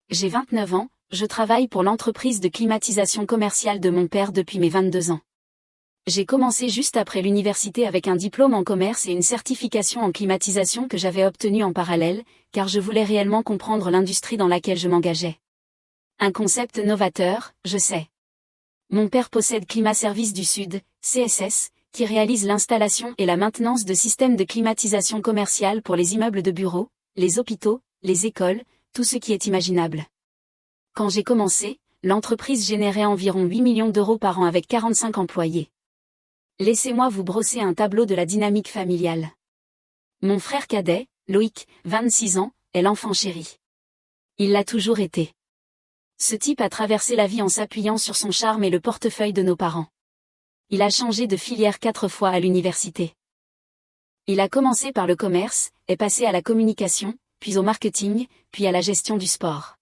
J'ai 29 ans, je travaille pour l'entreprise de climatisation commerciale de mon père depuis mes 22 ans. J'ai commencé juste après l'université avec un diplôme en commerce et une certification en climatisation que j'avais obtenue en parallèle, car je voulais réellement comprendre l'industrie dans laquelle je m'engageais. Un concept novateur, je sais. Mon père possède Climat Services du Sud, CSS, qui réalise l'installation et la maintenance de systèmes de climatisation commerciale pour les immeubles de bureaux, les hôpitaux, les écoles, tout ce qui est imaginable. Quand j'ai commencé, l'entreprise générait environ 8 millions d'euros par an avec 45 employés. Laissez-moi vous brosser un tableau de la dynamique familiale. Mon frère cadet, Loïc, 26 ans, est l'enfant chéri. Il l'a toujours été. Ce type a traversé la vie en s'appuyant sur son charme et le portefeuille de nos parents. Il a changé de filière 4 fois à l'université. Il a commencé par le commerce, est passé à la communication, puis au marketing, puis à la gestion du sport.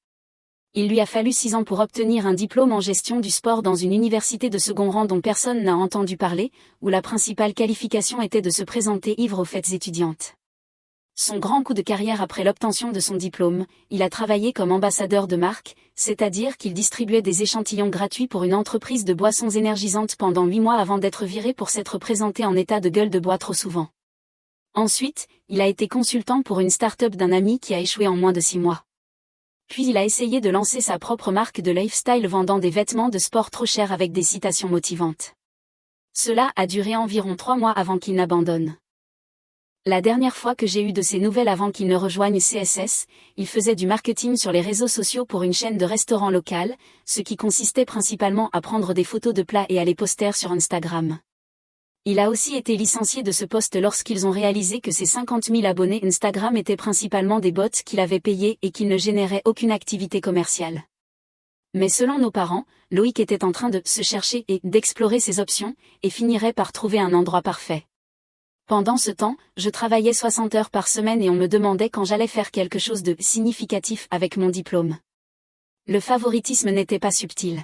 Il lui a fallu 6 ans pour obtenir un diplôme en gestion du sport dans une université de second rang dont personne n'a entendu parler, où la principale qualification était de se présenter ivre aux fêtes étudiantes. Son grand coup de carrière après l'obtention de son diplôme, il a travaillé comme ambassadeur de marque, c'est-à-dire qu'il distribuait des échantillons gratuits pour une entreprise de boissons énergisantes pendant 8 mois avant d'être viré pour s'être présenté en état de gueule de bois trop souvent. Ensuite, il a été consultant pour une start-up d'un ami qui a échoué en moins de 6 mois. Puis il a essayé de lancer sa propre marque de lifestyle vendant des vêtements de sport trop chers avec des citations motivantes. Cela a duré environ 3 mois avant qu'il n'abandonne. La dernière fois que j'ai eu de ses nouvelles avant qu'il ne rejoigne CSS, il faisait du marketing sur les réseaux sociaux pour une chaîne de restaurants locale, ce qui consistait principalement à prendre des photos de plats et à les poster sur Instagram. Il a aussi été licencié de ce poste lorsqu'ils ont réalisé que ses 50 000 abonnés Instagram étaient principalement des bots qu'il avait payés et qu'il ne générait aucune activité commerciale. Mais selon nos parents, Loïc était en train de se chercher et d'explorer ses options, et finirait par trouver un endroit parfait. Pendant ce temps, je travaillais 60 heures par semaine et on me demandait quand j'allais faire quelque chose de significatif avec mon diplôme. Le favoritisme n'était pas subtil.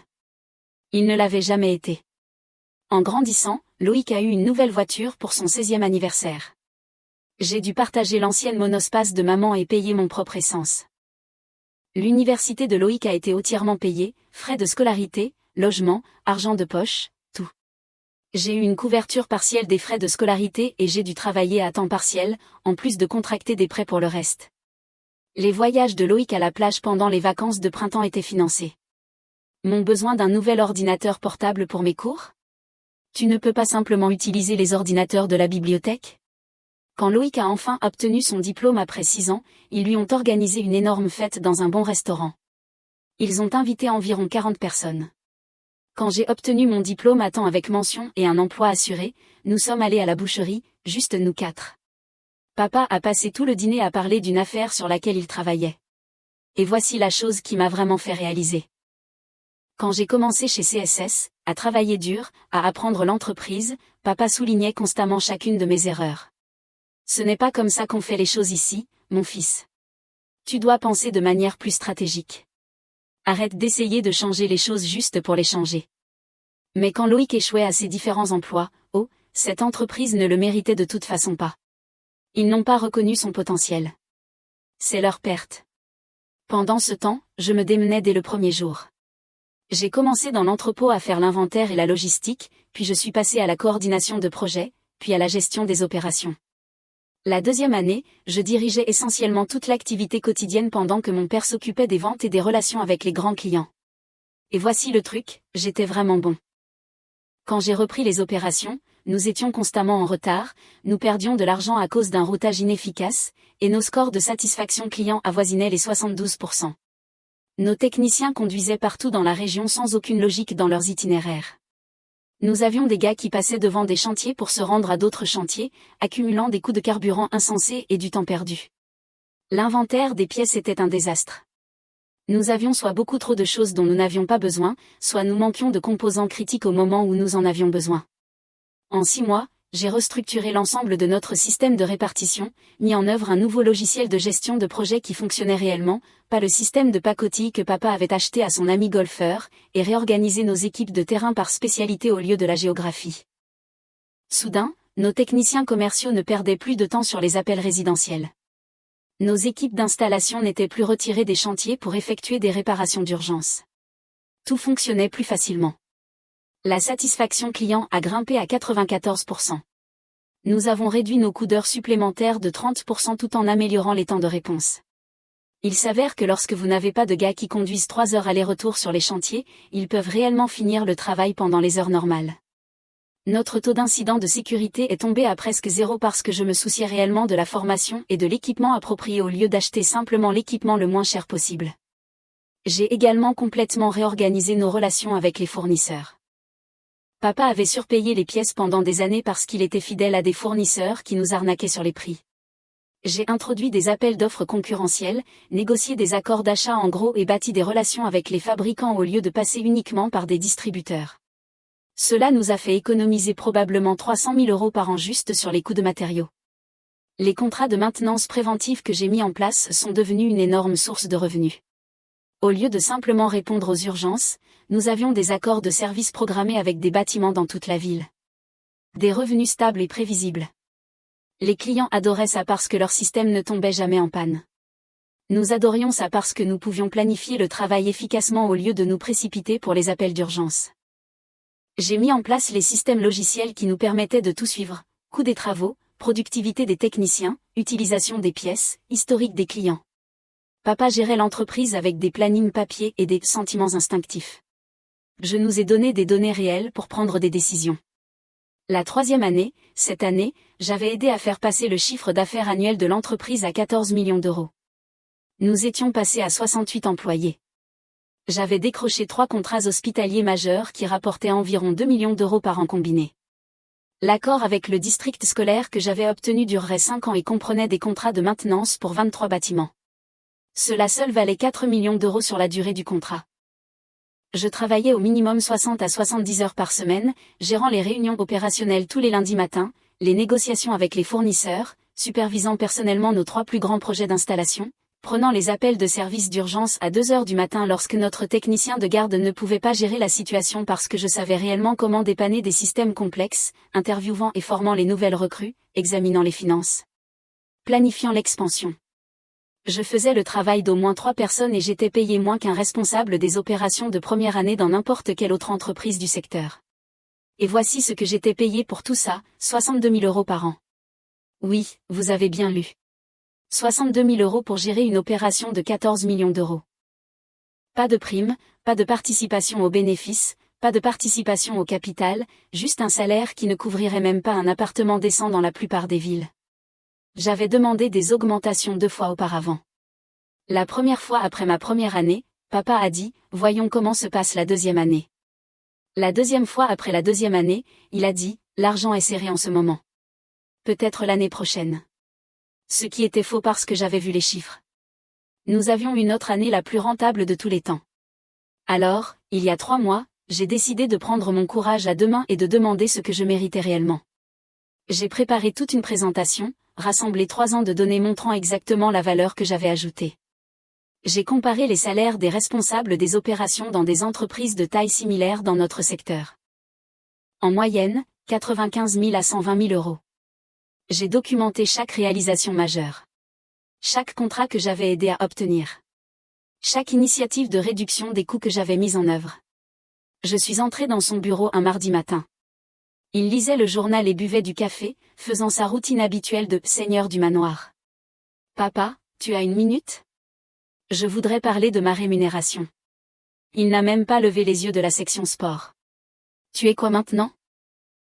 Il ne l'avait jamais été. En grandissant, Loïc a eu une nouvelle voiture pour son 16e anniversaire. J'ai dû partager l'ancienne monospace de maman et payer mon propre essence. L'université de Loïc a été entièrement payée, frais de scolarité, logement, argent de poche, tout. J'ai eu une couverture partielle des frais de scolarité et j'ai dû travailler à temps partiel, en plus de contracter des prêts pour le reste. Les voyages de Loïc à la plage pendant les vacances de printemps étaient financés. Mon besoin d'un nouvel ordinateur portable pour mes cours ? Tu ne peux pas simplement utiliser les ordinateurs de la bibliothèque ? Quand Loïc a enfin obtenu son diplôme après 6 ans, ils lui ont organisé une énorme fête dans un bon restaurant. Ils ont invité environ 40 personnes. Quand j'ai obtenu mon diplôme à temps avec mention et un emploi assuré, nous sommes allés à la boucherie, juste nous 4. Papa a passé tout le dîner à parler d'une affaire sur laquelle il travaillait. Et voici la chose qui m'a vraiment fait réaliser. Quand j'ai commencé chez CSS, à travailler dur, à apprendre l'entreprise, papa soulignait constamment chacune de mes erreurs. Ce n'est pas comme ça qu'on fait les choses ici, mon fils. Tu dois penser de manière plus stratégique. Arrête d'essayer de changer les choses juste pour les changer. Mais quand Loïc échouait à ses différents emplois, cette entreprise ne le méritait de toute façon pas. Ils n'ont pas reconnu son potentiel. C'est leur perte. Pendant ce temps, je me démenais dès le premier jour. J'ai commencé dans l'entrepôt à faire l'inventaire et la logistique, puis je suis passé à la coordination de projets, puis à la gestion des opérations. La deuxième année, je dirigeais essentiellement toute l'activité quotidienne pendant que mon père s'occupait des ventes et des relations avec les grands clients. Et voici le truc, j'étais vraiment bon. Quand j'ai repris les opérations, nous étions constamment en retard, nous perdions de l'argent à cause d'un routage inefficace, et nos scores de satisfaction client avoisinaient les 72%. Nos techniciens conduisaient partout dans la région sans aucune logique dans leurs itinéraires. Nous avions des gars qui passaient devant des chantiers pour se rendre à d'autres chantiers, accumulant des coûts de carburant insensés et du temps perdu. L'inventaire des pièces était un désastre. Nous avions soit beaucoup trop de choses dont nous n'avions pas besoin, soit nous manquions de composants critiques au moment où nous en avions besoin. En 6 mois, j'ai restructuré l'ensemble de notre système de répartition, mis en œuvre un nouveau logiciel de gestion de projet qui fonctionnait réellement, pas le système de pacotille que papa avait acheté à son ami golfeur, et réorganisé nos équipes de terrain par spécialité au lieu de la géographie. Soudain, nos techniciens commerciaux ne perdaient plus de temps sur les appels résidentiels. Nos équipes d'installation n'étaient plus retirées des chantiers pour effectuer des réparations d'urgence. Tout fonctionnait plus facilement. La satisfaction client a grimpé à 94%. Nous avons réduit nos coûts d'heures supplémentaires de 30% tout en améliorant les temps de réponse. Il s'avère que lorsque vous n'avez pas de gars qui conduisent 3 heures aller-retour sur les chantiers, ils peuvent réellement finir le travail pendant les heures normales. Notre taux d'incident de sécurité est tombé à presque zéro parce que je me souciais réellement de la formation et de l'équipement approprié au lieu d'acheter simplement l'équipement le moins cher possible. J'ai également complètement réorganisé nos relations avec les fournisseurs. Papa avait surpayé les pièces pendant des années parce qu'il était fidèle à des fournisseurs qui nous arnaquaient sur les prix. J'ai introduit des appels d'offres concurrentiels, négocié des accords d'achat en gros et bâti des relations avec les fabricants au lieu de passer uniquement par des distributeurs. Cela nous a fait économiser probablement 300 000 € par an juste sur les coûts de matériaux. Les contrats de maintenance préventive que j'ai mis en place sont devenus une énorme source de revenus. Au lieu de simplement répondre aux urgences, nous avions des accords de service programmés avec des bâtiments dans toute la ville. Des revenus stables et prévisibles. Les clients adoraient ça parce que leur système ne tombait jamais en panne. Nous adorions ça parce que nous pouvions planifier le travail efficacement au lieu de nous précipiter pour les appels d'urgence. J'ai mis en place les systèmes logiciels qui nous permettaient de tout suivre, coût des travaux, productivité des techniciens, utilisation des pièces, historique des clients. Papa gérait l'entreprise avec des plannings papier et des sentiments instinctifs. Je nous ai donné des données réelles pour prendre des décisions. La 3e année, cette année, j'avais aidé à faire passer le chiffre d'affaires annuel de l'entreprise à 14 millions d'euros. Nous étions passés à 68 employés. J'avais décroché 3 contrats hospitaliers majeurs qui rapportaient environ 2 millions d'euros par an combinés. L'accord avec le district scolaire que j'avais obtenu durerait 5 ans et comprenait des contrats de maintenance pour 23 bâtiments. Cela seul valait 4 millions d'euros sur la durée du contrat. Je travaillais au minimum 60 à 70 heures par semaine, gérant les réunions opérationnelles tous les lundis matins, les négociations avec les fournisseurs, supervisant personnellement nos 3 plus grands projets d'installation, prenant les appels de service d'urgence à 2 heures du matin lorsque notre technicien de garde ne pouvait pas gérer la situation parce que je savais réellement comment dépanner des systèmes complexes, interviewant et formant les nouvelles recrues, examinant les finances, planifiant l'expansion. Je faisais le travail d'au moins 3 personnes et j'étais payé moins qu'un responsable des opérations de première année dans n'importe quelle autre entreprise du secteur. Et voici ce que j'étais payé pour tout ça, 62 000 € par an. Oui, vous avez bien lu. 62 000 € pour gérer une opération de 14 millions d'euros. Pas de prime, pas de participation aux bénéfices, pas de participation au capital, juste un salaire qui ne couvrirait même pas un appartement décent dans la plupart des villes. J'avais demandé des augmentations 2 fois auparavant. La première fois après ma première année, papa a dit, voyons comment se passe la 2e année. La 2e fois après la 2e année, il a dit, l'argent est serré en ce moment. Peut-être l'année prochaine. Ce qui était faux parce que j'avais vu les chiffres. Nous avions une autre année la plus rentable de tous les temps. Alors, il y a 3 mois, j'ai décidé de prendre mon courage à 2 mains et de demander ce que je méritais réellement. J'ai préparé toute une présentation, rassemblé 3 ans de données montrant exactement la valeur que j'avais ajoutée. J'ai comparé les salaires des responsables des opérations dans des entreprises de taille similaire dans notre secteur. En moyenne, 95 000 à 120 000 €. J'ai documenté chaque réalisation majeure. Chaque contrat que j'avais aidé à obtenir. Chaque initiative de réduction des coûts que j'avais mise en œuvre. Je suis entré dans son bureau un mardi matin. Il lisait le journal et buvait du café, faisant sa routine habituelle de « seigneur du manoir ». « Papa, tu as une minute ? Je voudrais parler de ma rémunération. » Il n'a même pas levé les yeux de la section sport. « Tu es quoi maintenant ? » ?»«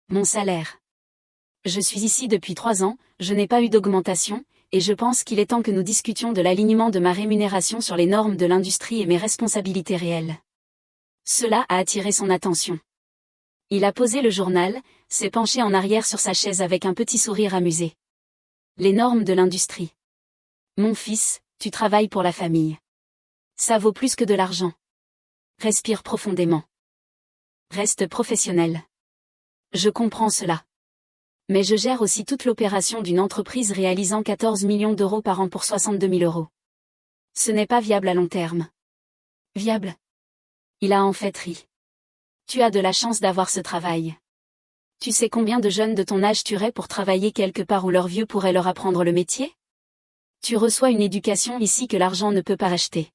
Mon salaire. Je suis ici depuis 3 ans, je n'ai pas eu d'augmentation, et je pense qu'il est temps que nous discutions de l'alignement de ma rémunération sur les normes de l'industrie et mes responsabilités réelles. » Cela a attiré son attention. Il a posé le journal, s'est penché en arrière sur sa chaise avec un petit sourire amusé. Les normes de l'industrie. Mon fils, tu travailles pour la famille. Ça vaut plus que de l'argent. Respire profondément. Reste professionnel. Je comprends cela. Mais je gère aussi toute l'opération d'une entreprise réalisant 14 millions d'euros par an pour 62 000 €. Ce n'est pas viable à long terme. Viable ? Il a en fait ri. Tu as de la chance d'avoir ce travail. Tu sais combien de jeunes de ton âge tueraient pour travailler quelque part où leurs vieux pourraient leur apprendre le métier ? Tu reçois une éducation ici que l'argent ne peut pas acheter.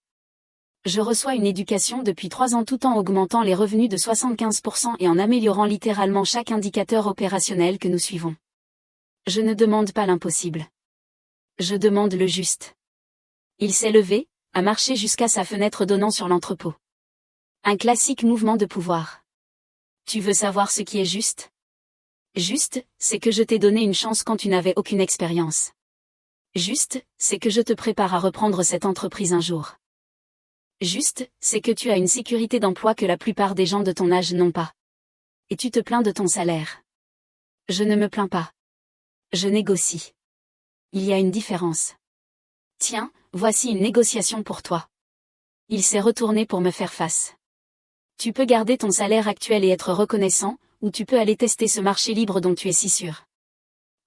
Je reçois une éducation depuis 3 ans tout en augmentant les revenus de 75% et en améliorant littéralement chaque indicateur opérationnel que nous suivons. Je ne demande pas l'impossible. Je demande le juste. Il s'est levé, a marché jusqu'à sa fenêtre donnant sur l'entrepôt. Un classique mouvement de pouvoir. Tu veux savoir ce qui est juste? Juste, c'est que je t'ai donné une chance quand tu n'avais aucune expérience. Juste, c'est que je te prépare à reprendre cette entreprise un jour. Juste, c'est que tu as une sécurité d'emploi que la plupart des gens de ton âge n'ont pas. Et tu te plains de ton salaire. Je ne me plains pas. Je négocie. Il y a une différence. Tiens, voici une négociation pour toi. Il s'est retourné pour me faire face. Tu peux garder ton salaire actuel et être reconnaissant, ou tu peux aller tester ce marché libre dont tu es si sûr.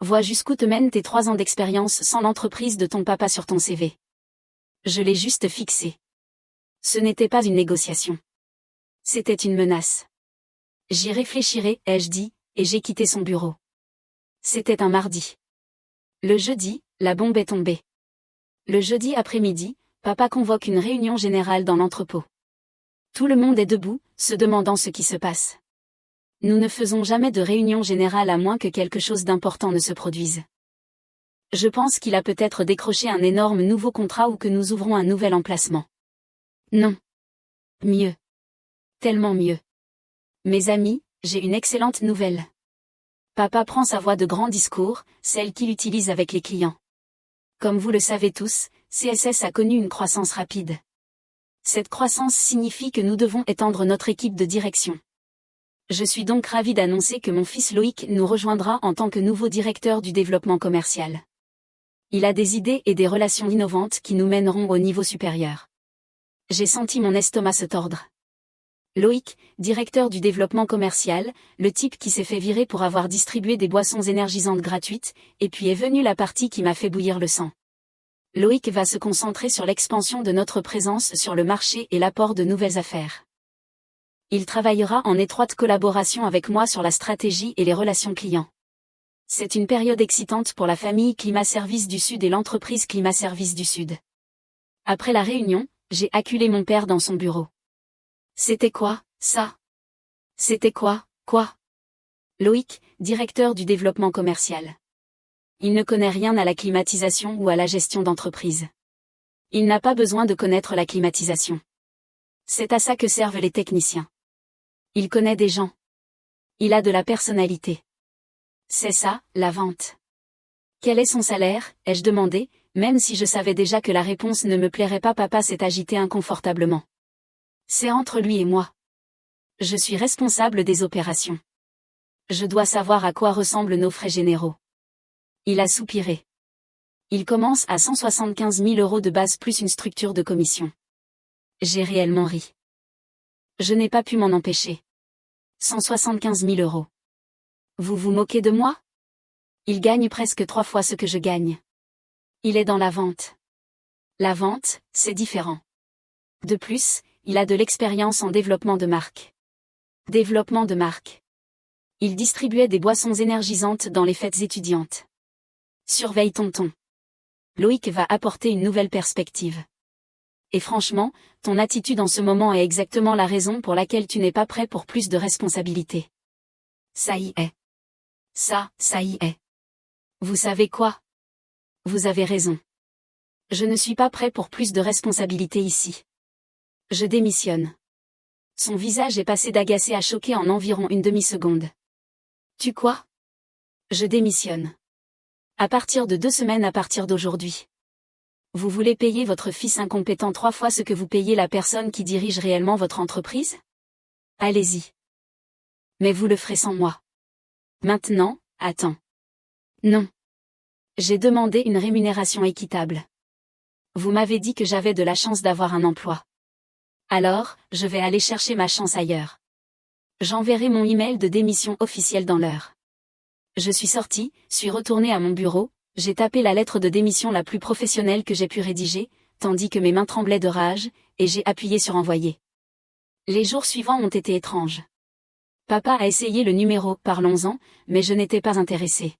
Vois jusqu'où te mènent tes 3 ans d'expérience sans l'entreprise de ton papa sur ton CV. Je l'ai juste fixé. Ce n'était pas une négociation. C'était une menace. J'y réfléchirai, ai-je dit, et j'ai quitté son bureau. C'était un mardi. Le jeudi, la bombe est tombée. Le jeudi après-midi, papa convoque une réunion générale dans l'entrepôt. Tout le monde est debout, se demandant ce qui se passe. Nous ne faisons jamais de réunion générale à moins que quelque chose d'important ne se produise. Je pense qu'il a peut-être décroché un énorme nouveau contrat ou que nous ouvrons un nouvel emplacement. Non. Mieux. Tellement mieux. Mes amis, j'ai une excellente nouvelle. Papa prend sa voix de grand discours, celle qu'il utilise avec les clients. Comme vous le savez tous, CSS a connu une croissance rapide. Cette croissance signifie que nous devons étendre notre équipe de direction. Je suis donc ravi d'annoncer que mon fils Loïc nous rejoindra en tant que nouveau directeur du développement commercial. Il a des idées et des relations innovantes qui nous mèneront au niveau supérieur. J'ai senti mon estomac se tordre. Loïc, directeur du développement commercial, le type qui s'est fait virer pour avoir distribué des boissons énergisantes gratuites, et puis est venue la partie qui m'a fait bouillir le sang. Loïc va se concentrer sur l'expansion de notre présence sur le marché et l'apport de nouvelles affaires. Il travaillera en étroite collaboration avec moi sur la stratégie et les relations clients. C'est une période excitante pour la famille Climat Service du Sud et l'entreprise Climat Service du Sud. Après la réunion, j'ai acculé mon père dans son bureau. C'était quoi, ça? C'était quoi? Loïc, directeur du développement commercial. Il ne connaît rien à la climatisation ou à la gestion d'entreprise. Il n'a pas besoin de connaître la climatisation. C'est à ça que servent les techniciens. Il connaît des gens. Il a de la personnalité. C'est ça, la vente. Quel est son salaire, ai-je demandé, même si je savais déjà que la réponse ne me plairait pas. Papa s'est agité inconfortablement. C'est entre lui et moi. Je suis responsable des opérations. Je dois savoir à quoi ressemblent nos frais généraux. Il a soupiré. Il commence à 175 000 € de base plus une structure de commission. J'ai réellement ri. Je n'ai pas pu m'en empêcher. 175 000 €. Vous vous moquez de moi? Il gagne presque 3 fois ce que je gagne. Il est dans la vente. La vente, c'est différent. De plus, il a de l'expérience en développement de marque. Développement de marque. Il distribuait des boissons énergisantes dans les fêtes étudiantes. Surveille tonton. Loïc va apporter une nouvelle perspective. Et franchement, ton attitude en ce moment est exactement la raison pour laquelle tu n'es pas prêt pour plus de responsabilités. Ça y est. Ça y est. Vous savez quoi? Vous avez raison. Je ne suis pas prêt pour plus de responsabilités ici. Je démissionne. Son visage est passé d'agacé à choqué en environ une demi-seconde. Tu quoi? Je démissionne. À partir de 2 semaines à partir d'aujourd'hui. Vous voulez payer votre fils incompétent 3 fois ce que vous payez la personne qui dirige réellement votre entreprise? Allez-y. Mais vous le ferez sans moi. Maintenant, attends. Non. J'ai demandé une rémunération équitable. Vous m'avez dit que j'avais de la chance d'avoir un emploi. Alors, je vais aller chercher ma chance ailleurs. J'enverrai mon email de démission officielle dans l'heure. Je suis sorti, suis retourné à mon bureau, j'ai tapé la lettre de démission la plus professionnelle que j'ai pu rédiger, tandis que mes mains tremblaient de rage, et j'ai appuyé sur envoyer. Les jours suivants ont été étranges. Papa a essayé le numéro « Parlons-en », mais je n'étais pas intéressé.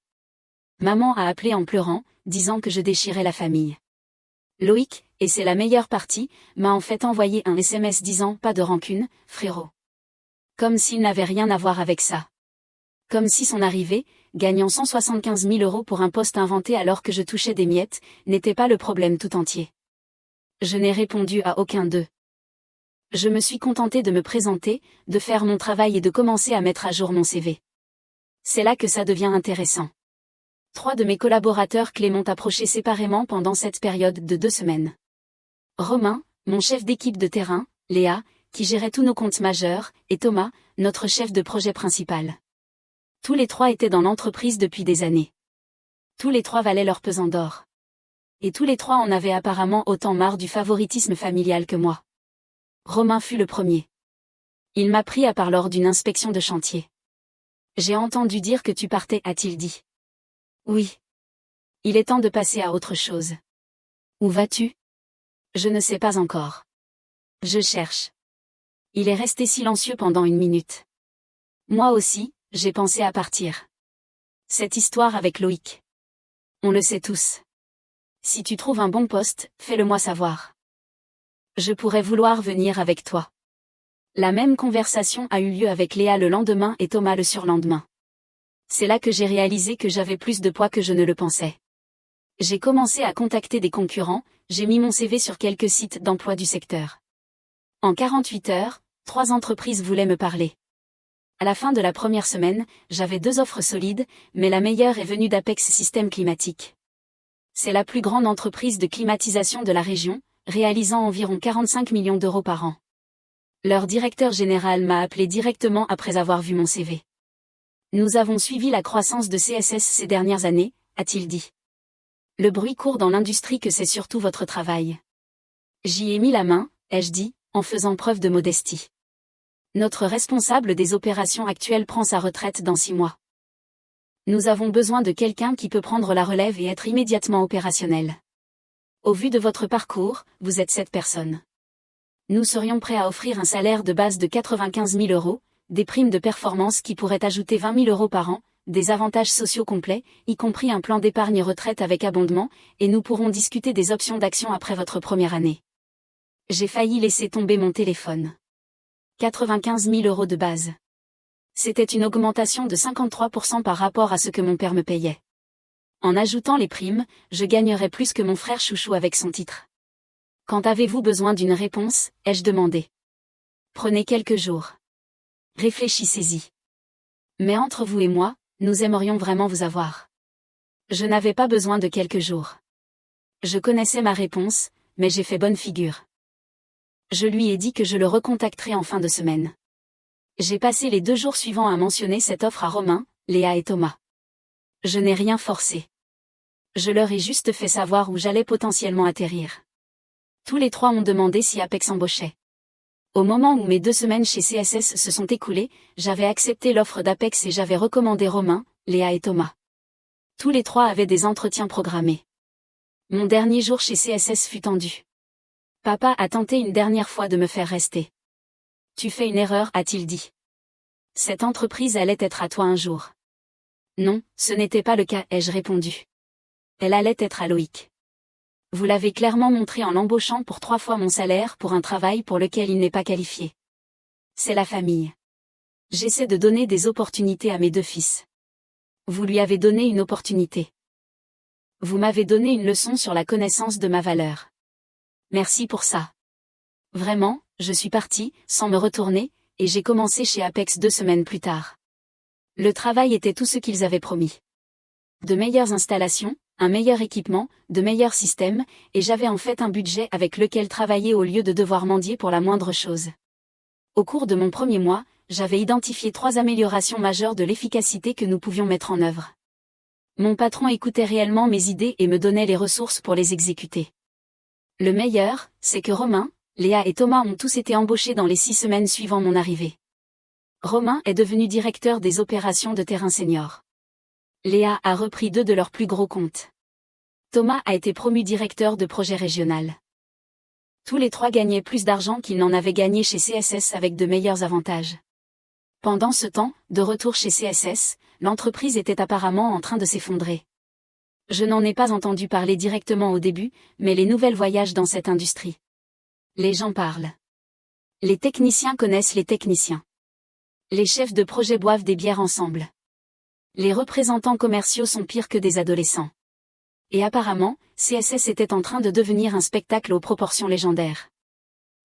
Maman a appelé en pleurant, disant que je déchirais la famille. Loïc, et c'est la meilleure partie, m'a en fait envoyé un SMS disant « Pas de rancune, frérot ». Comme s'il n'avait rien à voir avec ça. Comme si son arrivée, gagnant 175 000 € pour un poste inventé alors que je touchais des miettes, n'était pas le problème tout entier. Je n'ai répondu à aucun d'eux. Je me suis contenté de me présenter, de faire mon travail et de commencer à mettre à jour mon CV. C'est là que ça devient intéressant. 3 de mes collaborateurs clés m'ont approché séparément pendant cette période de 2 semaines. Romain, mon chef d'équipe de terrain, Léa, qui gérait tous nos comptes majeurs, et Thomas, notre chef de projet principal. Tous les 3 étaient dans l'entreprise depuis des années. Tous les 3 valaient leur pesant d'or. Et tous les 3 en avaient apparemment autant marre du favoritisme familial que moi. Romain fut le premier. Il m'a pris à part lors d'une inspection de chantier. « J'ai entendu dire que tu partais », a-t-il dit. « Oui. Il est temps de passer à autre chose. »« Où vas-tu » ? ?»« Je ne sais pas encore. Je cherche. » Il est resté silencieux pendant une minute. Moi aussi, j'ai pensé à partir. Cette histoire avec Loïc. On le sait tous. Si tu trouves un bon poste, fais-le-moi savoir. Je pourrais vouloir venir avec toi. La même conversation a eu lieu avec Léa le lendemain et Thomas le surlendemain. C'est là que j'ai réalisé que j'avais plus de poids que je ne le pensais. J'ai commencé à contacter des concurrents, j'ai mis mon CV sur quelques sites d'emploi du secteur. En 48 heures, 3 entreprises voulaient me parler. À la fin de la première semaine, j'avais 2 offres solides, mais la meilleure est venue d'Apex Systèmes Climatiques. C'est la plus grande entreprise de climatisation de la région, réalisant environ 45 millions d'euros par an. Leur directeur général m'a appelé directement après avoir vu mon CV. Nous avons suivi la croissance de CSS ces dernières années, a-t-il dit. Le bruit court dans l'industrie que c'est surtout votre travail. J'y ai mis la main, ai-je dit, en faisant preuve de modestie. Notre responsable des opérations actuelles prend sa retraite dans 6 mois. Nous avons besoin de quelqu'un qui peut prendre la relève et être immédiatement opérationnel. Au vu de votre parcours, vous êtes cette personne. Nous serions prêts à offrir un salaire de base de 95 000 €, des primes de performance qui pourraient ajouter 20 000 € par an, des avantages sociaux complets, y compris un plan d'épargne retraite avec abondement, et nous pourrons discuter des options d'action après votre première année. J'ai failli laisser tomber mon téléphone. 95 000 € de base. C'était une augmentation de 53% par rapport à ce que mon père me payait. En ajoutant les primes, je gagnerais plus que mon frère chouchou avec son titre. Quand avez-vous besoin d'une réponse, ai-je demandé. Prenez quelques jours. Réfléchissez-y. Mais entre vous et moi, nous aimerions vraiment vous avoir. Je n'avais pas besoin de quelques jours. Je connaissais ma réponse, mais j'ai fait bonne figure. Je lui ai dit que je le recontacterais en fin de semaine. J'ai passé les 2 jours suivants à mentionner cette offre à Romain, Léa et Thomas. Je n'ai rien forcé. Je leur ai juste fait savoir où j'allais potentiellement atterrir. Tous les 3 ont demandé si Apex embauchait. Au moment où mes 2 semaines chez CSS se sont écoulées, j'avais accepté l'offre d'Apex et j'avais recommandé Romain, Léa et Thomas. Tous les 3 avaient des entretiens programmés. Mon dernier jour chez CSS fut tendu. Papa a tenté une dernière fois de me faire rester. Tu fais une erreur, a-t-il dit. Cette entreprise allait être à toi un jour. Non, ce n'était pas le cas, ai-je répondu. Elle allait être à Loïc. Vous l'avez clairement montré en l'embauchant pour 3 fois mon salaire pour un travail pour lequel il n'est pas qualifié. C'est la famille. J'essaie de donner des opportunités à mes 2 fils. Vous lui avez donné une opportunité. Vous m'avez donné une leçon sur la connaissance de ma valeur. Merci pour ça. Vraiment, je suis parti, sans me retourner, et j'ai commencé chez Apex 2 semaines plus tard. Le travail était tout ce qu'ils avaient promis. De meilleures installations, un meilleur équipement, de meilleurs systèmes, et j'avais en fait un budget avec lequel travailler au lieu de devoir mendier pour la moindre chose. Au cours de mon premier mois, j'avais identifié 3 améliorations majeures de l'efficacité que nous pouvions mettre en œuvre. Mon patron écoutait réellement mes idées et me donnait les ressources pour les exécuter. Le meilleur, c'est que Romain, Léa et Thomas ont tous été embauchés dans les 6 semaines suivant mon arrivée. Romain est devenu directeur des opérations de terrain senior. Léa a repris 2 de leurs plus gros comptes. Thomas a été promu directeur de projet régional. Tous les 3 gagnaient plus d'argent qu'ils n'en avaient gagné chez CSS avec de meilleurs avantages. Pendant ce temps, de retour chez CSS, l'entreprise était apparemment en train de s'effondrer. Je n'en ai pas entendu parler directement au début, mais les nouvelles voyagent dans cette industrie. Les gens parlent. Les techniciens connaissent les techniciens. Les chefs de projet boivent des bières ensemble. Les représentants commerciaux sont pires que des adolescents. Et apparemment, CSS était en train de devenir un spectacle aux proportions légendaires.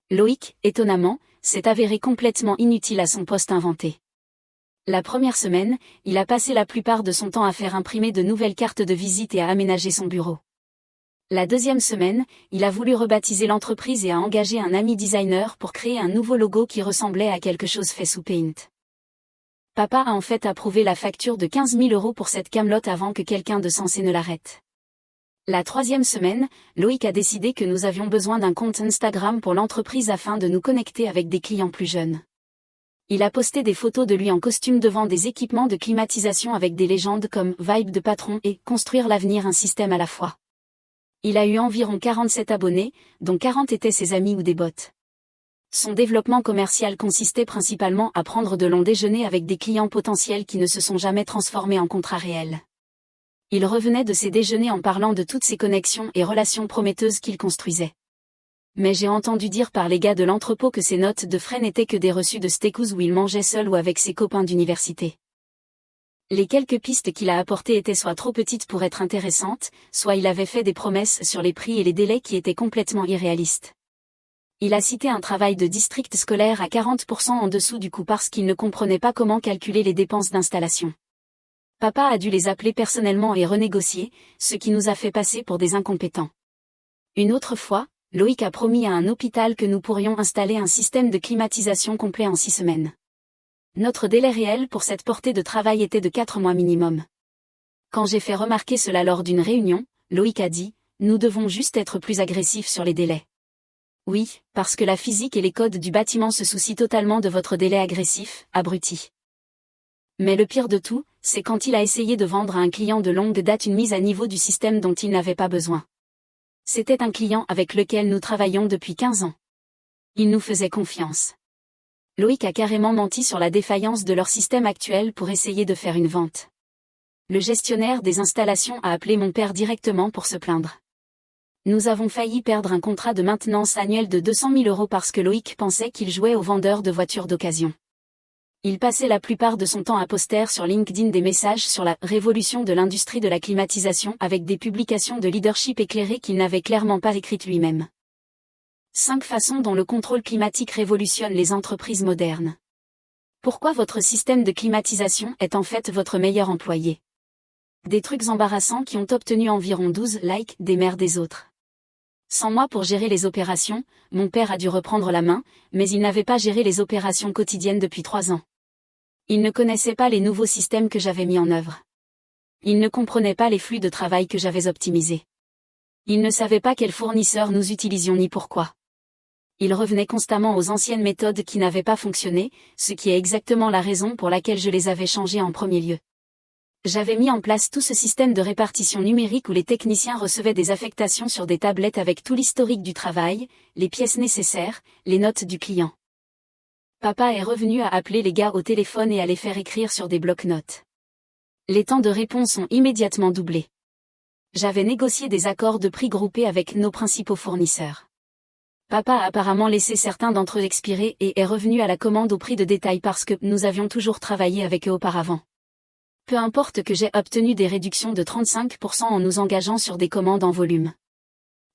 Loïc, étonnamment, s'est avéré complètement inutile à son poste inventé. La première semaine, il a passé la plupart de son temps à faire imprimer de nouvelles cartes de visite et à aménager son bureau. La deuxième semaine, il a voulu rebaptiser l'entreprise et a engagé un ami designer pour créer un nouveau logo qui ressemblait à quelque chose fait sous Paint. Papa a en fait approuvé la facture de 15 000 € pour cette camelote avant que quelqu'un de sensé ne l'arrête. La troisième semaine, Loïc a décidé que nous avions besoin d'un compte Instagram pour l'entreprise afin de nous connecter avec des clients plus jeunes. Il a posté des photos de lui en costume devant des équipements de climatisation avec des légendes comme Vibe de patron et Construire l'avenir un système à la fois. Il a eu environ 47 abonnés, dont 40 étaient ses amis ou des bots. Son développement commercial consistait principalement à prendre de longs déjeuners avec des clients potentiels qui ne se sont jamais transformés en contrats réels. Il revenait de ces déjeuners en parlant de toutes ces connexions et relations prometteuses qu'il construisait. Mais j'ai entendu dire par les gars de l'entrepôt que ses notes de frais n'étaient que des reçus de steakhouse où il mangeait seul ou avec ses copains d'université. Les quelques pistes qu'il a apportées étaient soit trop petites pour être intéressantes, soit il avait fait des promesses sur les prix et les délais qui étaient complètement irréalistes. Il a cité un travail de district scolaire à 40% en dessous du coût parce qu'il ne comprenait pas comment calculer les dépenses d'installation. Papa a dû les appeler personnellement et renégocier, ce qui nous a fait passer pour des incompétents. Une autre fois, Loïc a promis à un hôpital que nous pourrions installer un système de climatisation complet en 6 semaines. Notre délai réel pour cette portée de travail était de 4 mois minimum. Quand j'ai fait remarquer cela lors d'une réunion, Loïc a dit « Nous devons juste être plus agressifs sur les délais. » Oui, parce que la physique et les codes du bâtiment se soucient totalement de votre délai agressif, abruti. Mais le pire de tout, c'est quand il a essayé de vendre à un client de longue date une mise à niveau du système dont il n'avait pas besoin. C'était un client avec lequel nous travaillons depuis 15 ans. Il nous faisait confiance. Loïc a carrément menti sur la défaillance de leur système actuel pour essayer de faire une vente. Le gestionnaire des installations a appelé mon père directement pour se plaindre. Nous avons failli perdre un contrat de maintenance annuel de 200 000 € parce que Loïc pensait qu'il jouait aux vendeurs de voitures d'occasion. Il passait la plupart de son temps à poster sur LinkedIn des messages sur la révolution de l'industrie de la climatisation avec des publications de leadership éclairées qu'il n'avait clairement pas écrites lui-même. 5 façons dont le contrôle climatique révolutionne les entreprises modernes. Pourquoi votre système de climatisation est en fait votre meilleur employé? Des trucs embarrassants qui ont obtenu environ 12 likes des mères des autres. Sans moi pour gérer les opérations, mon père a dû reprendre la main, mais il n'avait pas géré les opérations quotidiennes depuis 3 ans. Il ne connaissait pas les nouveaux systèmes que j'avais mis en œuvre. Il ne comprenait pas les flux de travail que j'avais optimisés. Il ne savait pas quels fournisseurs nous utilisions ni pourquoi. Il revenait constamment aux anciennes méthodes qui n'avaient pas fonctionné, ce qui est exactement la raison pour laquelle je les avais changées en premier lieu. J'avais mis en place tout ce système de répartition numérique où les techniciens recevaient des affectations sur des tablettes avec tout l'historique du travail, les pièces nécessaires, les notes du client. Papa est revenu à appeler les gars au téléphone et à les faire écrire sur des blocs-notes. Les temps de réponse ont immédiatement doublé. J'avais négocié des accords de prix groupés avec nos principaux fournisseurs. Papa a apparemment laissé certains d'entre eux expirer et est revenu à la commande au prix de détail parce que nous avions toujours travaillé avec eux auparavant. Peu importe que j'ai obtenu des réductions de 35% en nous engageant sur des commandes en volume.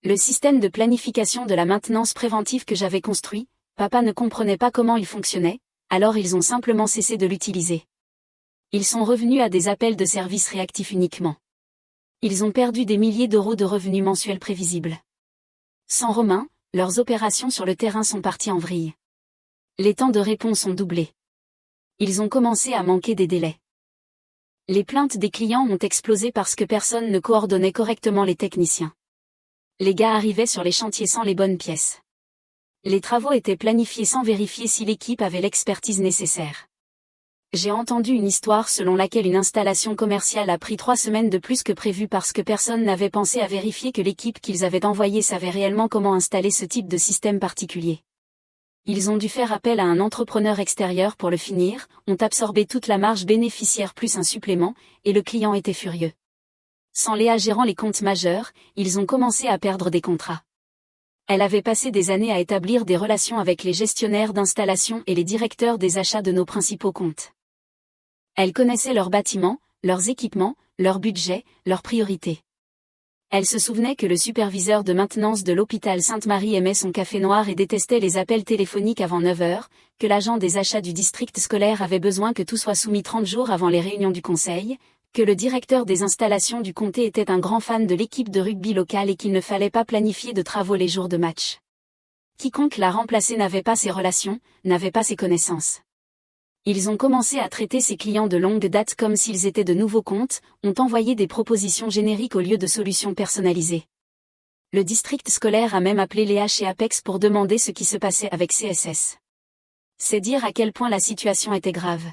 Le système de planification de la maintenance préventive que j'avais construit, papa ne comprenait pas comment il fonctionnait, alors ils ont simplement cessé de l'utiliser. Ils sont revenus à des appels de services réactifs uniquement. Ils ont perdu des milliers d'euros de revenus mensuels prévisibles. Sans Romain, leurs opérations sur le terrain sont parties en vrille. Les temps de réponse ont doublé. Ils ont commencé à manquer des délais. Les plaintes des clients ont explosé parce que personne ne coordonnait correctement les techniciens. Les gars arrivaient sur les chantiers sans les bonnes pièces. Les travaux étaient planifiés sans vérifier si l'équipe avait l'expertise nécessaire. J'ai entendu une histoire selon laquelle une installation commerciale a pris 3 semaines de plus que prévu parce que personne n'avait pensé à vérifier que l'équipe qu'ils avaient envoyée savait réellement comment installer ce type de système particulier. Ils ont dû faire appel à un entrepreneur extérieur pour le finir, ont absorbé toute la marge bénéficiaire plus un supplément, et le client était furieux. Sans Léa gérant les comptes majeurs, ils ont commencé à perdre des contrats. Elle avait passé des années à établir des relations avec les gestionnaires d'installation et les directeurs des achats de nos principaux comptes. Elle connaissait leurs bâtiments, leurs équipements, leur budget, leurs priorités. Elle se souvenait que le superviseur de maintenance de l'hôpital Sainte-Marie aimait son café noir et détestait les appels téléphoniques avant 9 heures, que l'agent des achats du district scolaire avait besoin que tout soit soumis 30 jours avant les réunions du conseil, que le directeur des installations du comté était un grand fan de l'équipe de rugby locale et qu'il ne fallait pas planifier de travaux les jours de match. Quiconque la remplaçait n'avait pas ses relations, n'avait pas ses connaissances. Ils ont commencé à traiter ces clients de longue date comme s'ils étaient de nouveaux comptes, ont envoyé des propositions génériques au lieu de solutions personnalisées. Le district scolaire a même appelé Léa chez Apex pour demander ce qui se passait avec CSS. C'est dire à quel point la situation était grave.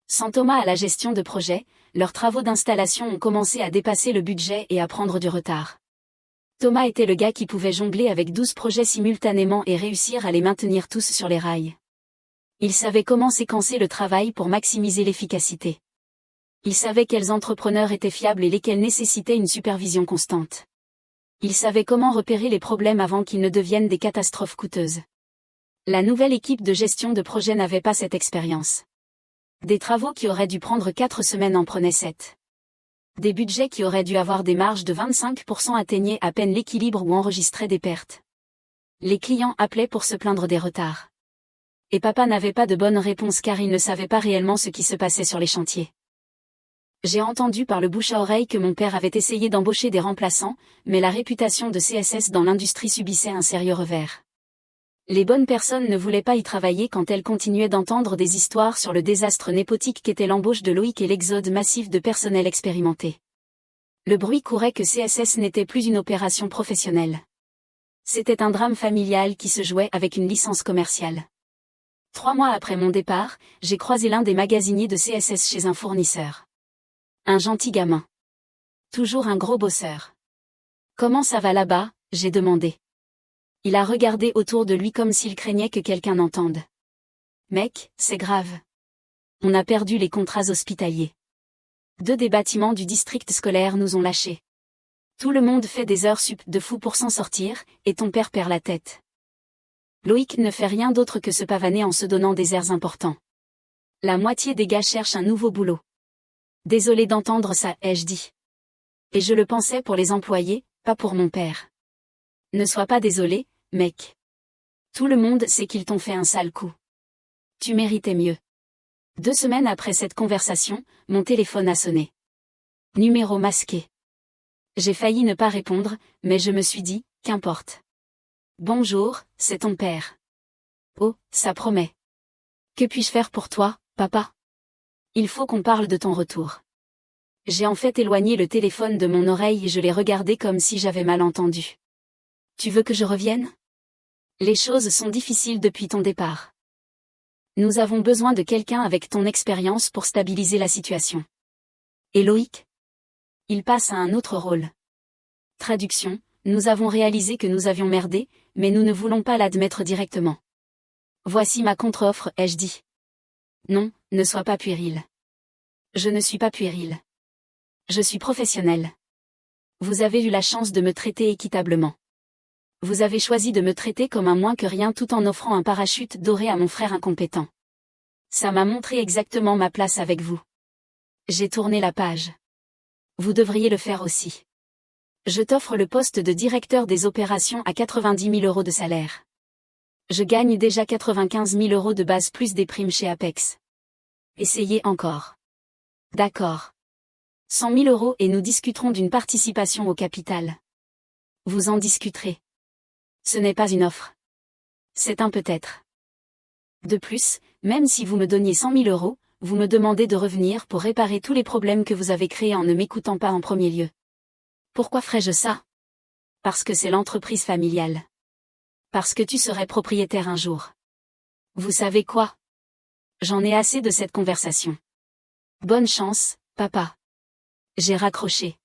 Sans Thomas à la gestion de projet, leurs travaux d'installation ont commencé à dépasser le budget et à prendre du retard. Thomas était le gars qui pouvait jongler avec 12 projets simultanément et réussir à les maintenir tous sur les rails. Il savait comment séquencer le travail pour maximiser l'efficacité. Il savait quels entrepreneurs étaient fiables et lesquels nécessitaient une supervision constante. Il savait comment repérer les problèmes avant qu'ils ne deviennent des catastrophes coûteuses. La nouvelle équipe de gestion de projet n'avait pas cette expérience. Des travaux qui auraient dû prendre 4 semaines en prenaient 7. Des budgets qui auraient dû avoir des marges de 25% atteignaient à peine l'équilibre ou enregistraient des pertes. Les clients appelaient pour se plaindre des retards. Et papa n'avait pas de bonne réponse car il ne savait pas réellement ce qui se passait sur les chantiers. J'ai entendu par le bouche à oreille que mon père avait essayé d'embaucher des remplaçants, mais la réputation de CSS dans l'industrie subissait un sérieux revers. Les bonnes personnes ne voulaient pas y travailler quand elles continuaient d'entendre des histoires sur le désastre népotique qu'était l'embauche de Loïc et l'exode massif de personnel expérimenté. Le bruit courait que CSS n'était plus une opération professionnelle. C'était un drame familial qui se jouait avec une licence commerciale. 3 mois après mon départ, j'ai croisé l'un des magasiniers de CSS chez un fournisseur. Un gentil gamin. Toujours un gros bosseur. Comment ça va là-bas, j'ai demandé. Il a regardé autour de lui comme s'il craignait que quelqu'un n'entende. Mec, c'est grave. On a perdu les contrats hospitaliers. 2 des bâtiments du district scolaire nous ont lâchés. Tout le monde fait des heures sup de fou pour s'en sortir, et ton père perd la tête. Loïc ne fait rien d'autre que se pavaner en se donnant des airs importants. La moitié des gars cherchent un nouveau boulot. Désolé d'entendre ça, ai-je dit. Et je le pensais pour les employés, pas pour mon père. Ne sois pas désolé, mec. Tout le monde sait qu'ils t'ont fait un sale coup. Tu méritais mieux. 2 semaines après cette conversation, mon téléphone a sonné. Numéro masqué. J'ai failli ne pas répondre, mais je me suis dit, qu'importe. Bonjour, c'est ton père. Oh, ça promet. Que puis-je faire pour toi, papa? Il faut qu'on parle de ton retour. J'ai en fait éloigné le téléphone de mon oreille et je l'ai regardé comme si j'avais mal entendu. Tu veux que je revienne? Les choses sont difficiles depuis ton départ. Nous avons besoin de quelqu'un avec ton expérience pour stabiliser la situation. Et Loïc? Il passe à un autre rôle. Traduction, nous avons réalisé que nous avions merdé, mais nous ne voulons pas l'admettre directement. Voici ma contre-offre, ai-je dit. Non, ne sois pas puéril. Je ne suis pas puéril. Je suis professionnel. Vous avez eu la chance de me traiter équitablement. Vous avez choisi de me traiter comme un moins que rien tout en offrant un parachute doré à mon frère incompétent. Ça m'a montré exactement ma place avec vous. J'ai tourné la page. Vous devriez le faire aussi. Je t'offre le poste de directeur des opérations à 90 000 € de salaire. Je gagne déjà 95 000 € de base plus des primes chez Apex. Essayez encore. D'accord. 100 000 € et nous discuterons d'une participation au capital. Vous en discuterez. Ce n'est pas une offre. C'est un peut-être. De plus, même si vous me donniez 100 000 €, vous me demandez de revenir pour réparer tous les problèmes que vous avez créés en ne m'écoutant pas en premier lieu. Pourquoi ferais-je ça? Parce que c'est l'entreprise familiale. Parce que tu serais propriétaire un jour. Vous savez quoi? J'en ai assez de cette conversation. Bonne chance, papa. J'ai raccroché.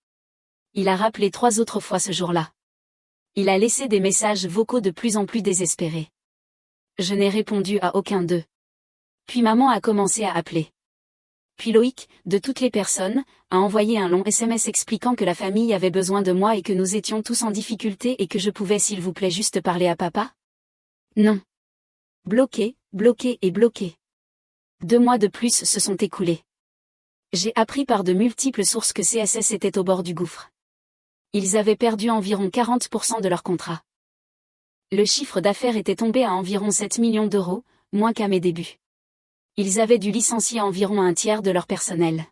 Il a rappelé 3 autres fois ce jour-là. Il a laissé des messages vocaux de plus en plus désespérés. Je n'ai répondu à aucun d'eux. Puis maman a commencé à appeler. Puis Loïc, de toutes les personnes, a envoyé un long SMS expliquant que la famille avait besoin de moi et que nous étions tous en difficulté et que je pouvais s'il vous plaît juste parler à papa. Non. Bloqué, bloqué et bloqué. 2 mois de plus se sont écoulés. J'ai appris par de multiples sources que CSS était au bord du gouffre. Ils avaient perdu environ 40% de leur contrat. Le chiffre d'affaires était tombé à environ 7 millions d'euros, moins qu'à mes débuts. Ils avaient dû licencier environ un tiers de leur personnel.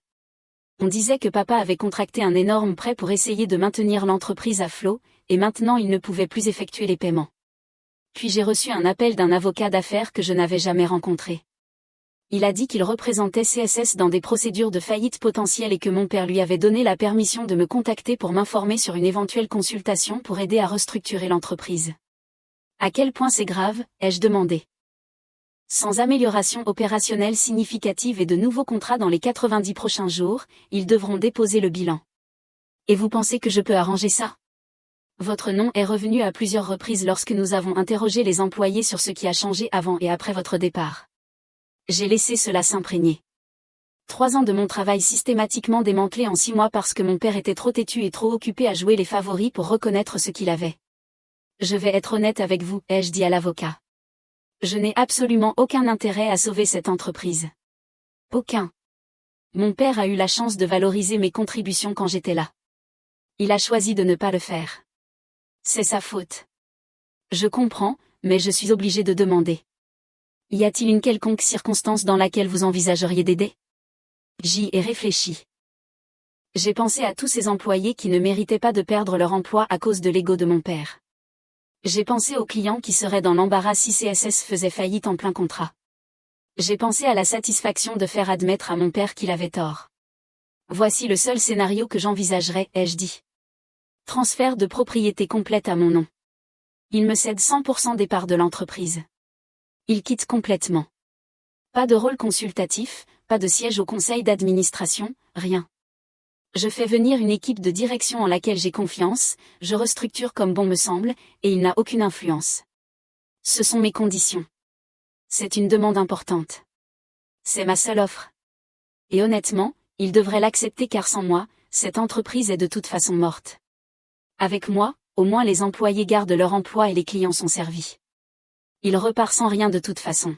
On disait que papa avait contracté un énorme prêt pour essayer de maintenir l'entreprise à flot, et maintenant il ne pouvait plus effectuer les paiements. Puis j'ai reçu un appel d'un avocat d'affaires que je n'avais jamais rencontré. Il a dit qu'il représentait CSS dans des procédures de faillite potentielle et que mon père lui avait donné la permission de me contacter pour m'informer sur une éventuelle consultation pour aider à restructurer l'entreprise. À quel point c'est grave, ai-je demandé. Sans amélioration opérationnelle significative et de nouveaux contrats dans les 90 prochains jours, ils devront déposer le bilan. Et vous pensez que je peux arranger ça? Votre nom est revenu à plusieurs reprises lorsque nous avons interrogé les employés sur ce qui a changé avant et après votre départ. J'ai laissé cela s'imprégner. 3 ans de mon travail systématiquement démantelé en 6 mois parce que mon père était trop têtu et trop occupé à jouer les favoris pour reconnaître ce qu'il avait. Je vais être honnête avec vous, ai-je dit à l'avocat. Je n'ai absolument aucun intérêt à sauver cette entreprise. Aucun. Mon père a eu la chance de valoriser mes contributions quand j'étais là. Il a choisi de ne pas le faire. C'est sa faute. Je comprends, mais je suis obligé de demander. Y a-t-il une quelconque circonstance dans laquelle vous envisageriez d'aider? J'y ai réfléchi. J'ai pensé à tous ces employés qui ne méritaient pas de perdre leur emploi à cause de l'ego de mon père. J'ai pensé aux clients qui seraient dans l'embarras si CSS faisait faillite en plein contrat. J'ai pensé à la satisfaction de faire admettre à mon père qu'il avait tort. Voici le seul scénario que j'envisagerais, ai-je dit. Transfert de propriété complète à mon nom. Il me cède 100% des parts de l'entreprise. Il quitte complètement. Pas de rôle consultatif, pas de siège au conseil d'administration, rien. Je fais venir une équipe de direction en laquelle j'ai confiance, je restructure comme bon me semble, et il n'a aucune influence. Ce sont mes conditions. C'est une demande importante. C'est ma seule offre. Et honnêtement, il devrait l'accepter car sans moi, cette entreprise est de toute façon morte. Avec moi, au moins les employés gardent leur emploi et les clients sont servis. Il repart sans rien de toute façon.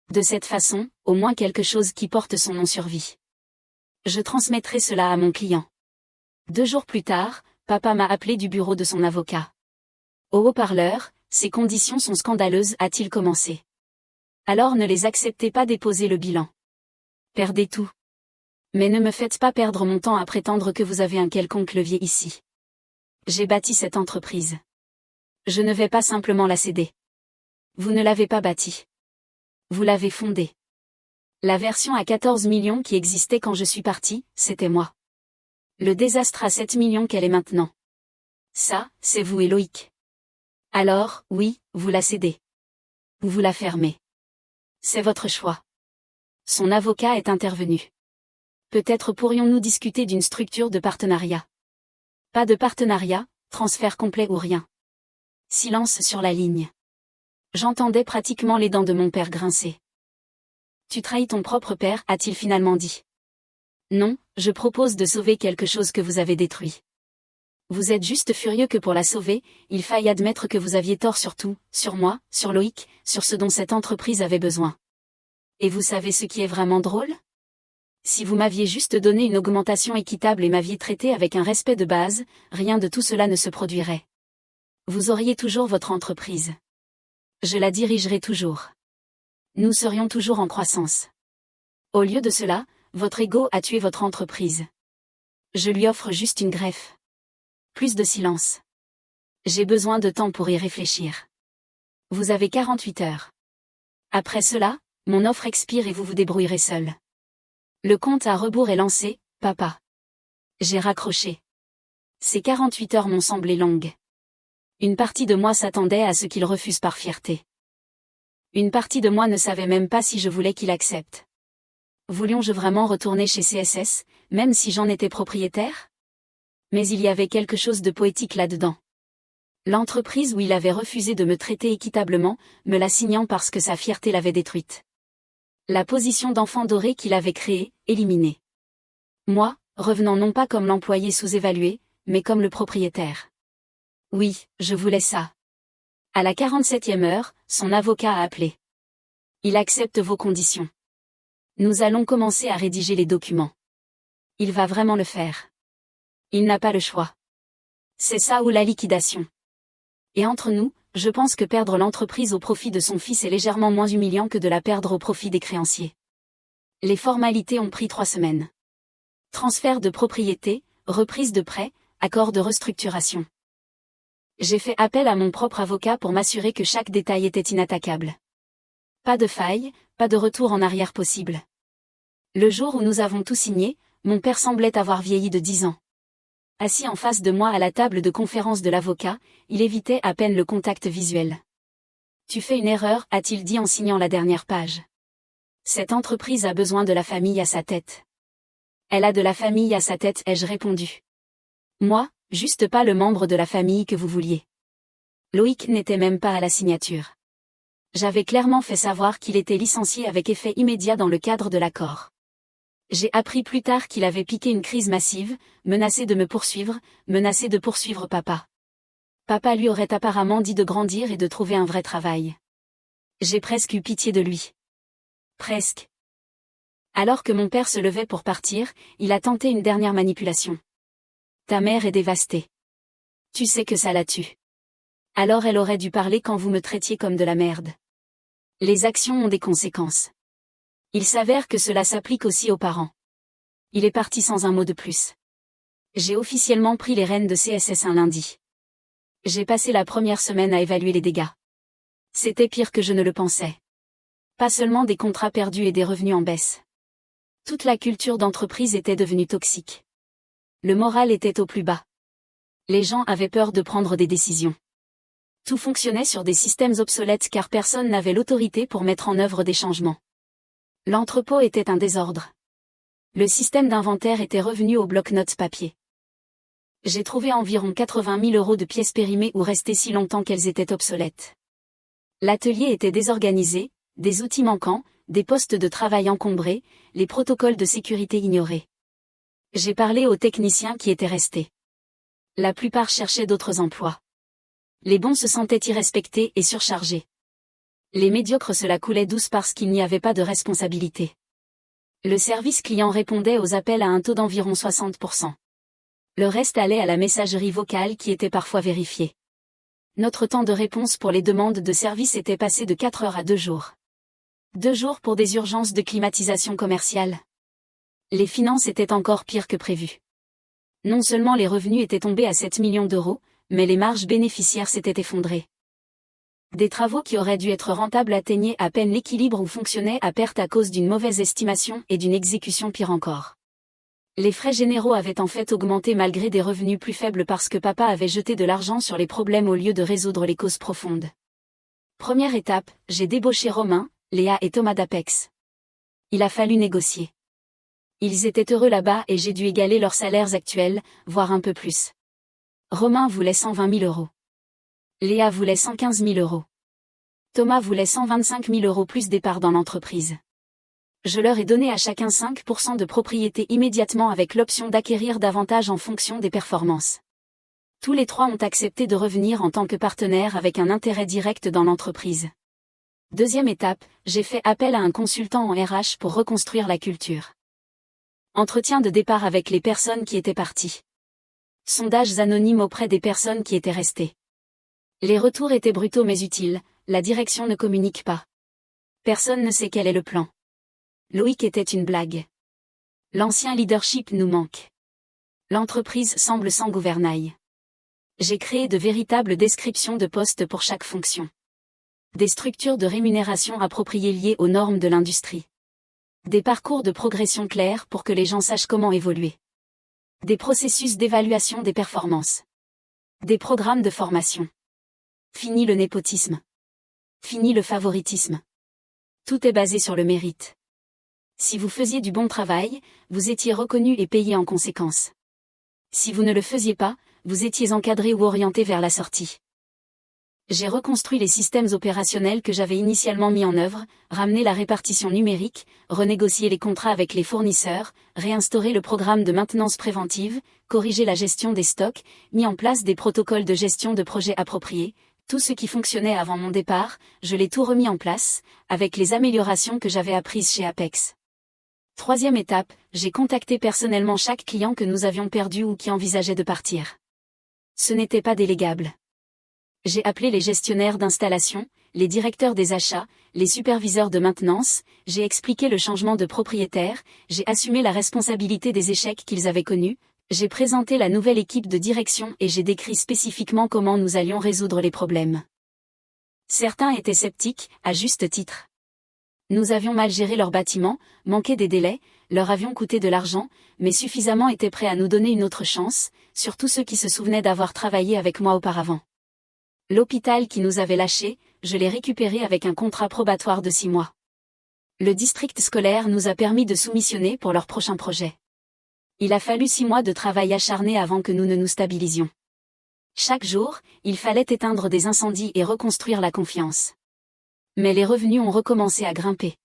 De cette façon, au moins quelque chose qui porte son nom survit. Je transmettrai cela à mon client. 2 jours plus tard, papa m'a appelé du bureau de son avocat. Au haut-parleur, ces conditions sont scandaleuses, a-t-il commencé. Alors ne les acceptez pas, déposez le bilan. Perdez tout. Mais ne me faites pas perdre mon temps à prétendre que vous avez un quelconque levier ici. J'ai bâti cette entreprise. Je ne vais pas simplement la céder. Vous ne l'avez pas bâtie. Vous l'avez fondée. La version à 14 millions qui existait quand je suis parti, c'était moi. Le désastre à 7 millions qu'elle est maintenant. Ça, c'est vous et Loïc. Alors, oui, vous la cédez. Ou vous la fermez. C'est votre choix. Son avocat est intervenu. Peut-être pourrions-nous discuter d'une structure de partenariat. Pas de partenariat, transfert complet ou rien. Silence sur la ligne. J'entendais pratiquement les dents de mon père grincer. Tu trahis ton propre père, a-t-il finalement dit. Non, je propose de sauver quelque chose que vous avez détruit. Vous êtes juste furieux que pour la sauver, il faille admettre que vous aviez tort sur tout, sur moi, sur Loïc, sur ce dont cette entreprise avait besoin. Et vous savez ce qui est vraiment drôle? Si vous m'aviez juste donné une augmentation équitable et m'aviez traité avec un respect de base, rien de tout cela ne se produirait. Vous auriez toujours votre entreprise. Je la dirigerai toujours. Nous serions toujours en croissance. Au lieu de cela, votre ego a tué votre entreprise. Je lui offre juste une greffe. Plus de silence. J'ai besoin de temps pour y réfléchir. Vous avez 48 heures. Après cela, mon offre expire et vous vous débrouillerez seul. Le compte à rebours est lancé, papa. J'ai raccroché. Ces 48 heures m'ont semblé longues. Une partie de moi s'attendait à ce qu'il refuse par fierté. Une partie de moi ne savait même pas si je voulais qu'il accepte. Voulions-je vraiment retourner chez CSS, même si j'en étais propriétaire? Mais il y avait quelque chose de poétique là-dedans. L'entreprise où il avait refusé de me traiter équitablement, me la signant parce que sa fierté l'avait détruite. La position d'enfant doré qu'il avait créée, éliminée. Moi, revenant non pas comme l'employé sous-évalué, mais comme le propriétaire. Oui, je voulais ça. À la 47e heure, son avocat a appelé. Il accepte vos conditions. Nous allons commencer à rédiger les documents. Il va vraiment le faire. Il n'a pas le choix. C'est ça ou la liquidation. Et entre nous, je pense que perdre l'entreprise au profit de son fils est légèrement moins humiliant que de la perdre au profit des créanciers. Les formalités ont pris 3 semaines. Transfert de propriété, reprise de prêt, accord de restructuration. J'ai fait appel à mon propre avocat pour m'assurer que chaque détail était inattaquable. Pas de faille, pas de retour en arrière possible. Le jour où nous avons tout signé, mon père semblait avoir vieilli de 10 ans. Assis en face de moi à la table de conférence de l'avocat, il évitait à peine le contact visuel. « Tu fais une erreur », a-t-il dit en signant la dernière page. « Cette entreprise a besoin de la famille à sa tête. »« Elle a de la famille à sa tête », ai-je répondu. « Moi, juste pas le membre de la famille que vous vouliez. » Loïc n'était même pas à la signature. J'avais clairement fait savoir qu'il était licencié avec effet immédiat dans le cadre de l'accord. J'ai appris plus tard qu'il avait piqué une crise massive, menacé de me poursuivre, menacé de poursuivre papa. Papa lui aurait apparemment dit de grandir et de trouver un vrai travail. J'ai presque eu pitié de lui. Presque. Alors que mon père se levait pour partir, il a tenté une dernière manipulation. Ta mère est dévastée. Tu sais que ça la tue. Alors elle aurait dû parler quand vous me traitiez comme de la merde. Les actions ont des conséquences. Il s'avère que cela s'applique aussi aux parents. Il est parti sans un mot de plus. J'ai officiellement pris les rênes de CSS un lundi. J'ai passé la première semaine à évaluer les dégâts. C'était pire que je ne le pensais. Pas seulement des contrats perdus et des revenus en baisse. Toute la culture d'entreprise était devenue toxique. Le moral était au plus bas. Les gens avaient peur de prendre des décisions. Tout fonctionnait sur des systèmes obsolètes car personne n'avait l'autorité pour mettre en œuvre des changements. L'entrepôt était un désordre. Le système d'inventaire était revenu au bloc-notes papier. J'ai trouvé environ 80 000 € de pièces périmées ou restées si longtemps qu'elles étaient obsolètes. L'atelier était désorganisé, des outils manquants, des postes de travail encombrés, les protocoles de sécurité ignorés. J'ai parlé aux techniciens qui étaient restés. La plupart cherchaient d'autres emplois. Les bons se sentaient irrespectés et surchargés. Les médiocres se la coulaient douce parce qu'il n'y avait pas de responsabilité. Le service client répondait aux appels à un taux d'environ 60%. Le reste allait à la messagerie vocale qui était parfois vérifiée. Notre temps de réponse pour les demandes de service était passé de 4 heures à 2 jours. 2 jours pour des urgences de climatisation commerciale. Les finances étaient encore pires que prévu. Non seulement les revenus étaient tombés à 7 millions d'euros, mais les marges bénéficiaires s'étaient effondrées. Des travaux qui auraient dû être rentables atteignaient à peine l'équilibre ou fonctionnaient à perte à cause d'une mauvaise estimation et d'une exécution pire encore. Les frais généraux avaient en fait augmenté malgré des revenus plus faibles parce que papa avait jeté de l'argent sur les problèmes au lieu de résoudre les causes profondes. Première étape, j'ai débauché Romain, Léa et Thomas d'Apex. Il a fallu négocier. Ils étaient heureux là-bas et j'ai dû égaler leurs salaires actuels, voire un peu plus. Romain voulait 120 000 €. Léa voulait 115 000 €. Thomas voulait 125 000 € plus des parts dans l'entreprise. Je leur ai donné à chacun 5% de propriété immédiatement avec l'option d'acquérir davantage en fonction des performances. Tous les 3 ont accepté de revenir en tant que partenaires avec un intérêt direct dans l'entreprise. Deuxième étape, j'ai fait appel à un consultant en RH pour reconstruire la culture. Entretien de départ avec les personnes qui étaient parties. Sondages anonymes auprès des personnes qui étaient restées. Les retours étaient brutaux mais utiles, la direction ne communique pas. Personne ne sait quel est le plan. Loïc était une blague. L'ancien leadership nous manque. L'entreprise semble sans gouvernail. J'ai créé de véritables descriptions de postes pour chaque fonction. Des structures de rémunération appropriées liées aux normes de l'industrie. Des parcours de progression clairs pour que les gens sachent comment évoluer. Des processus d'évaluation des performances. Des programmes de formation. Fini le népotisme. Fini le favoritisme. Tout est basé sur le mérite. Si vous faisiez du bon travail, vous étiez reconnu et payé en conséquence. Si vous ne le faisiez pas, vous étiez encadré ou orienté vers la sortie. J'ai reconstruit les systèmes opérationnels que j'avais initialement mis en œuvre, ramené la répartition numérique, renégocié les contrats avec les fournisseurs, réinstauré le programme de maintenance préventive, corrigé la gestion des stocks, mis en place des protocoles de gestion de projets appropriés. Tout ce qui fonctionnait avant mon départ, je l'ai tout remis en place, avec les améliorations que j'avais apprises chez Apex. Troisième étape, j'ai contacté personnellement chaque client que nous avions perdu ou qui envisageait de partir. Ce n'était pas délégable. J'ai appelé les gestionnaires d'installation, les directeurs des achats, les superviseurs de maintenance, j'ai expliqué le changement de propriétaire, j'ai assumé la responsabilité des échecs qu'ils avaient connus, j'ai présenté la nouvelle équipe de direction et j'ai décrit spécifiquement comment nous allions résoudre les problèmes. Certains étaient sceptiques, à juste titre. Nous avions mal géré leur bâtiment, manqué des délais, leur avions coûté de l'argent, mais suffisamment étaient prêts à nous donner une autre chance, surtout ceux qui se souvenaient d'avoir travaillé avec moi auparavant. L'hôpital qui nous avait lâchés, je l'ai récupéré avec un contrat probatoire de 6 mois. Le district scolaire nous a permis de soumissionner pour leur prochain projet. Il a fallu 6 mois de travail acharné avant que nous ne nous stabilisions. Chaque jour, il fallait éteindre des incendies et reconstruire la confiance. Mais les revenus ont recommencé à grimper.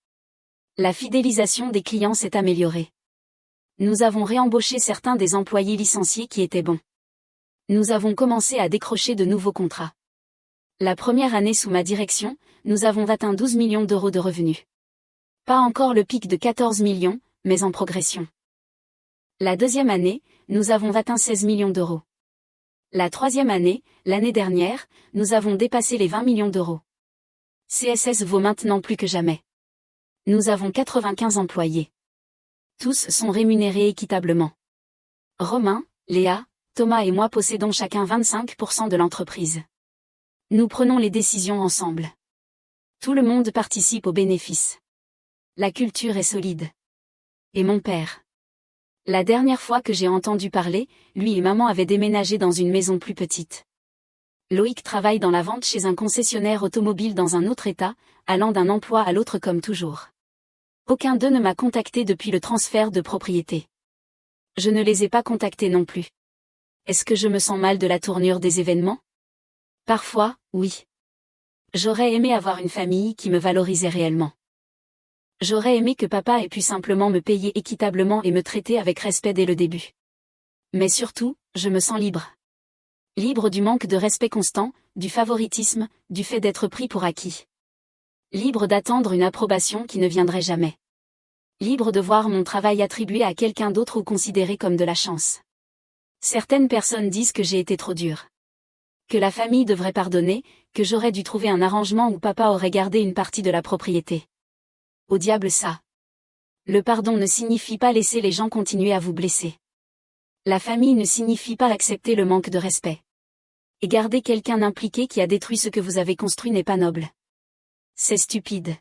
La fidélisation des clients s'est améliorée. Nous avons réembauché certains des employés licenciés qui étaient bons. Nous avons commencé à décrocher de nouveaux contrats. La première année sous ma direction, nous avons atteint 12 millions d'euros de revenus. Pas encore le pic de 14 millions, mais en progression. La deuxième année, nous avons atteint 16 millions d'euros. La troisième année, l'année dernière, nous avons dépassé les 20 millions d'euros. CSS vaut maintenant plus que jamais. Nous avons 95 employés. Tous sont rémunérés équitablement. Romain, Léa, Thomas et moi possédons chacun 25% de l'entreprise. Nous prenons les décisions ensemble. Tout le monde participe aux bénéfices. La culture est solide. Et mon père. La dernière fois que j'ai entendu parler, lui et maman avaient déménagé dans une maison plus petite. Loïc travaille dans la vente chez un concessionnaire automobile dans un autre état, allant d'un emploi à l'autre comme toujours. Aucun d'eux ne m'a contacté depuis le transfert de propriété. Je ne les ai pas contactés non plus. Est-ce que je me sens mal de la tournure des événements ? Parfois, oui. J'aurais aimé avoir une famille qui me valorisait réellement. J'aurais aimé que papa ait pu simplement me payer équitablement et me traiter avec respect dès le début. Mais surtout, je me sens libre. Libre du manque de respect constant, du favoritisme, du fait d'être pris pour acquis. Libre d'attendre une approbation qui ne viendrait jamais. Libre de voir mon travail attribué à quelqu'un d'autre ou considéré comme de la chance. Certaines personnes disent que j'ai été trop dure. Que la famille devrait pardonner, que j'aurais dû trouver un arrangement où papa aurait gardé une partie de la propriété. Au diable ça. Le pardon ne signifie pas laisser les gens continuer à vous blesser. La famille ne signifie pas accepter le manque de respect. Et garder quelqu'un impliqué qui a détruit ce que vous avez construit n'est pas noble. C'est stupide.